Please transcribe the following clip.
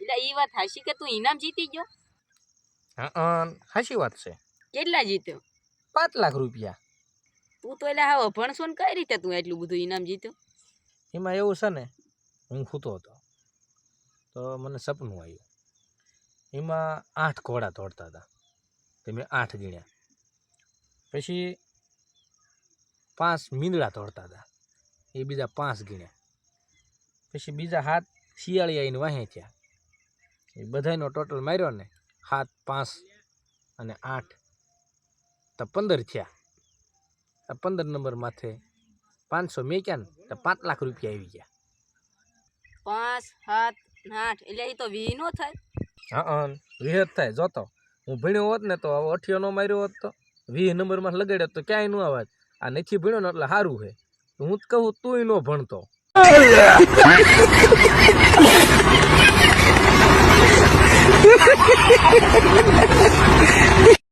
એટલે એ વાત હાશી કે તું ઇનામ જીતી ગયો? હા હાચી વાત છે. કેટલા જીત્યો? 5 લાખ રૂપિયા. તું તો એટલે હા ભણશો ને કઈ રીતે તું એટલું બધું ઇનામ જીત્યો? એમાં એવું છે ને, હું સૂતો હતો તો મને સપનું આવ્યું. એમાં 8 ઘોડા દોડતા હતા તે મેં 8 ગણ્યા. પછી 5 મીંદડા દોડતા હતા એ બીજા 5 ગણ્યા. પછી બીજા 7 શિયાળી આવીને વાહે થયા. એ બધાનો ટોટલ માર્યો ને 7, 5 અને 8 તો 15 થયા. આ 15 નંબર માથે 500 મેક્યા ને તો 5 લાખ રૂપિયા આવી ગયા. 5, 7, 8 એટલે એ તો 20 નો થાય. હા વિહત થાય. જોતો હું ભણ્યો હોત ને તો અઠિયો નો માર્યો હોત તો 20 નંબરમાં લગાડ્યો તો ક્યાંય ન આવત. આ નથી ભણ્યો ને એટલે સારું છે. હું જ કહું તુંય ન ભણતો.